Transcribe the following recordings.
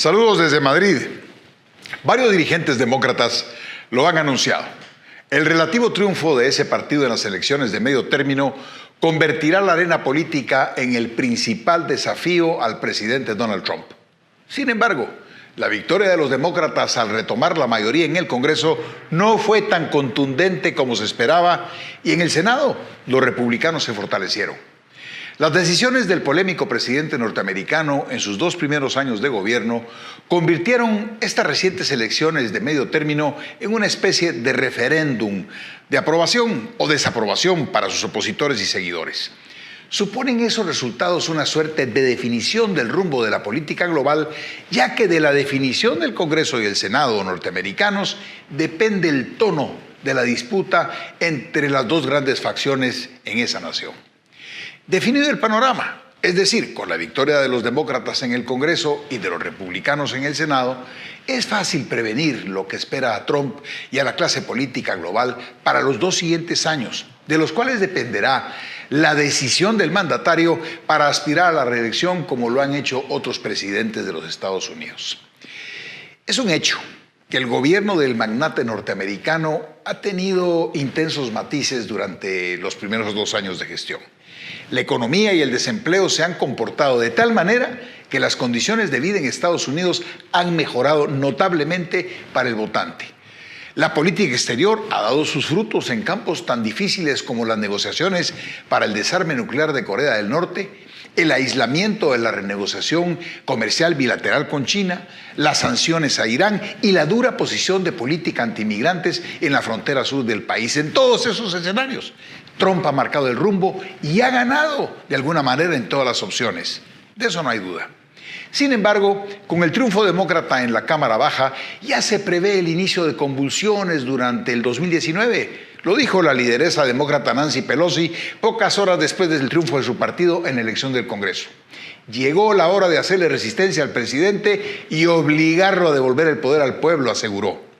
Saludos desde Madrid. Varios dirigentes demócratas lo han anunciado. El relativo triunfo de ese partido en las elecciones de medio término convertirá la arena política en el principal desafío al presidente Donald Trump. Sin embargo, la victoria de los demócratas al retomar la mayoría en el Congreso no fue tan contundente como se esperaba y en el Senado los republicanos se fortalecieron. Las decisiones del polémico presidente norteamericano en sus 2 primeros años de gobierno convirtieron estas recientes elecciones de medio término en una especie de referéndum de aprobación o desaprobación para sus opositores y seguidores. Suponen esos resultados una suerte de definición del rumbo de la política global, ya que de la definición del Congreso y el Senado norteamericanos depende el tono de la disputa entre las dos grandes facciones en esa nación. Definido el panorama, es decir, con la victoria de los demócratas en el Congreso y de los republicanos en el Senado, es fácil prevenir lo que espera a Trump y a la clase política global para los 2 siguientes años, de los cuales dependerá la decisión del mandatario para aspirar a la reelección como lo han hecho otros presidentes de los Estados Unidos. Es un hecho que el gobierno del magnate norteamericano ha tenido intensos matices durante los primeros 2 años de gestión. La economía y el desempleo se han comportado de tal manera que las condiciones de vida en Estados Unidos han mejorado notablemente para el votante. La política exterior ha dado sus frutos en campos tan difíciles como las negociaciones para el desarme nuclear de Corea del Norte, el aislamiento de la renegociación comercial bilateral con China, las sanciones a Irán y la dura posición de política antimigrantes en la frontera sur del país. En todos esos escenarios, Trump ha marcado el rumbo y ha ganado de alguna manera en todas las opciones. De eso no hay duda. Sin embargo, con el triunfo demócrata en la Cámara Baja, ya se prevé el inicio de convulsiones durante el 2019. Lo dijo la lideresa demócrata Nancy Pelosi pocas horas después del triunfo de su partido en la elección del Congreso. Llegó la hora de hacerle resistencia al presidente y obligarlo a devolver el poder al pueblo, aseguró.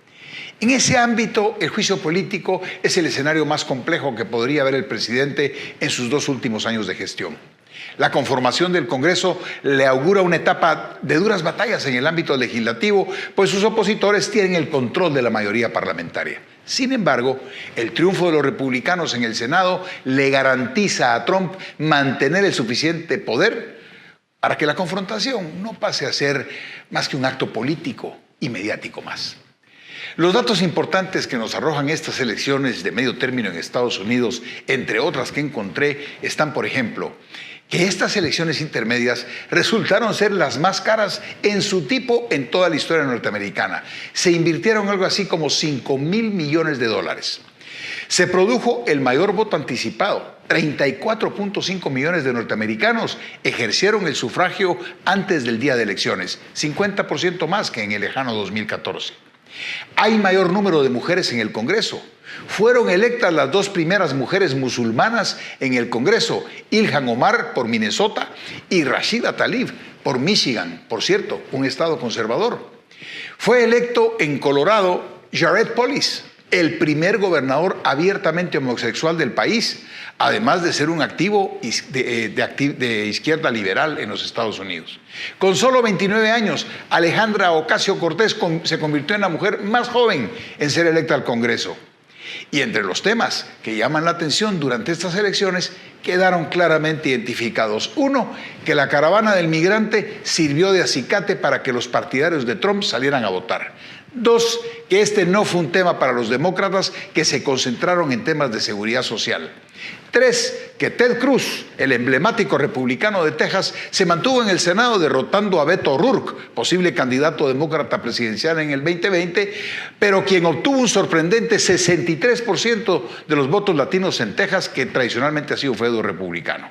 En ese ámbito, el juicio político es el escenario más complejo que podría ver el presidente en sus 2 últimos años de gestión. La conformación del Congreso le augura una etapa de duras batallas en el ámbito legislativo, pues sus opositores tienen el control de la mayoría parlamentaria. Sin embargo, el triunfo de los republicanos en el Senado le garantiza a Trump mantener el suficiente poder para que la confrontación no pase a ser más que un acto político y mediático más. Los datos importantes que nos arrojan estas elecciones de medio término en Estados Unidos, entre otras que encontré, están, por ejemplo, que estas elecciones intermedias resultaron ser las más caras en su tipo en toda la historia norteamericana. Se invirtieron algo así como $5.000 millones. Se produjo el mayor voto anticipado. 34.5 millones de norteamericanos ejercieron el sufragio antes del día de elecciones, 50% más que en el lejano 2014. Hay mayor número de mujeres en el Congreso. Fueron electas las 2 primeras mujeres musulmanas en el Congreso, Ilhan Omar por Minnesota y Rashida Tlaib por Michigan, por cierto, un estado conservador. Fue electo en Colorado Jared Polis, el primer gobernador abiertamente homosexual del país, además de ser un activo de izquierda liberal en los Estados Unidos. Con solo 29 años, Alexandra Ocasio-Cortez se convirtió en la mujer más joven en ser electa al Congreso. Y entre los temas que llaman la atención durante estas elecciones quedaron claramente identificados. 1, que la caravana del migrante sirvió de acicate para que los partidarios de Trump salieran a votar. 2, que este no fue un tema para los demócratas, que se concentraron en temas de seguridad social. 3, que Ted Cruz, el emblemático republicano de Texas, se mantuvo en el Senado derrotando a Beto O'Rourke, posible candidato demócrata presidencial en el 2020, pero quien obtuvo un sorprendente 63% de los votos latinos en Texas, que tradicionalmente ha sido feudo republicano.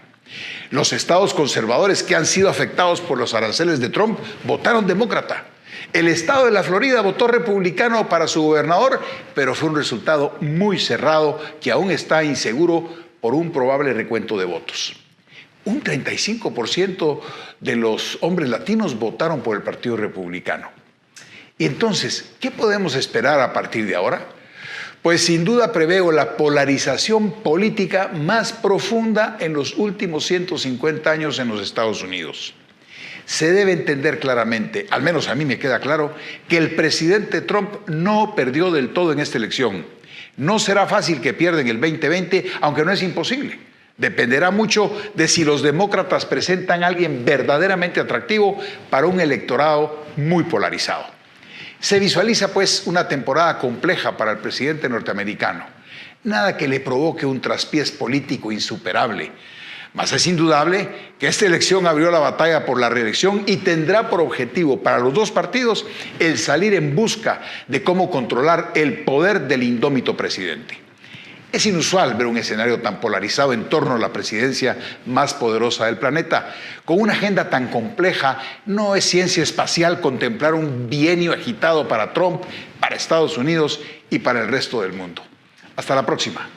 Los estados conservadores que han sido afectados por los aranceles de Trump votaron demócrata. El estado de la Florida votó republicano para su gobernador, pero fue un resultado muy cerrado que aún está inseguro por un probable recuento de votos. Un 35% de los hombres latinos votaron por el Partido Republicano. Y entonces, ¿qué podemos esperar a partir de ahora? Pues sin duda preveo la polarización política más profunda en los últimos 150 años en los Estados Unidos. se debe entender claramente, al menos a mí me queda claro, que el presidente Trump no perdió del todo en esta elección. No será fácil que pierda en el 2020, aunque no es imposible. Dependerá mucho de si los demócratas presentan a alguien verdaderamente atractivo para un electorado muy polarizado. Se visualiza, pues, una temporada compleja para el presidente norteamericano. Nada que le provoque un traspiés político insuperable. Mas es indudable que esta elección abrió la batalla por la reelección y tendrá por objetivo para los dos partidos el salir en busca de cómo controlar el poder del indómito presidente. Es inusual ver un escenario tan polarizado en torno a la presidencia más poderosa del planeta. Con una agenda tan compleja, no es ciencia espacial contemplar un bienio agitado para Trump, para Estados Unidos y para el resto del mundo. Hasta la próxima.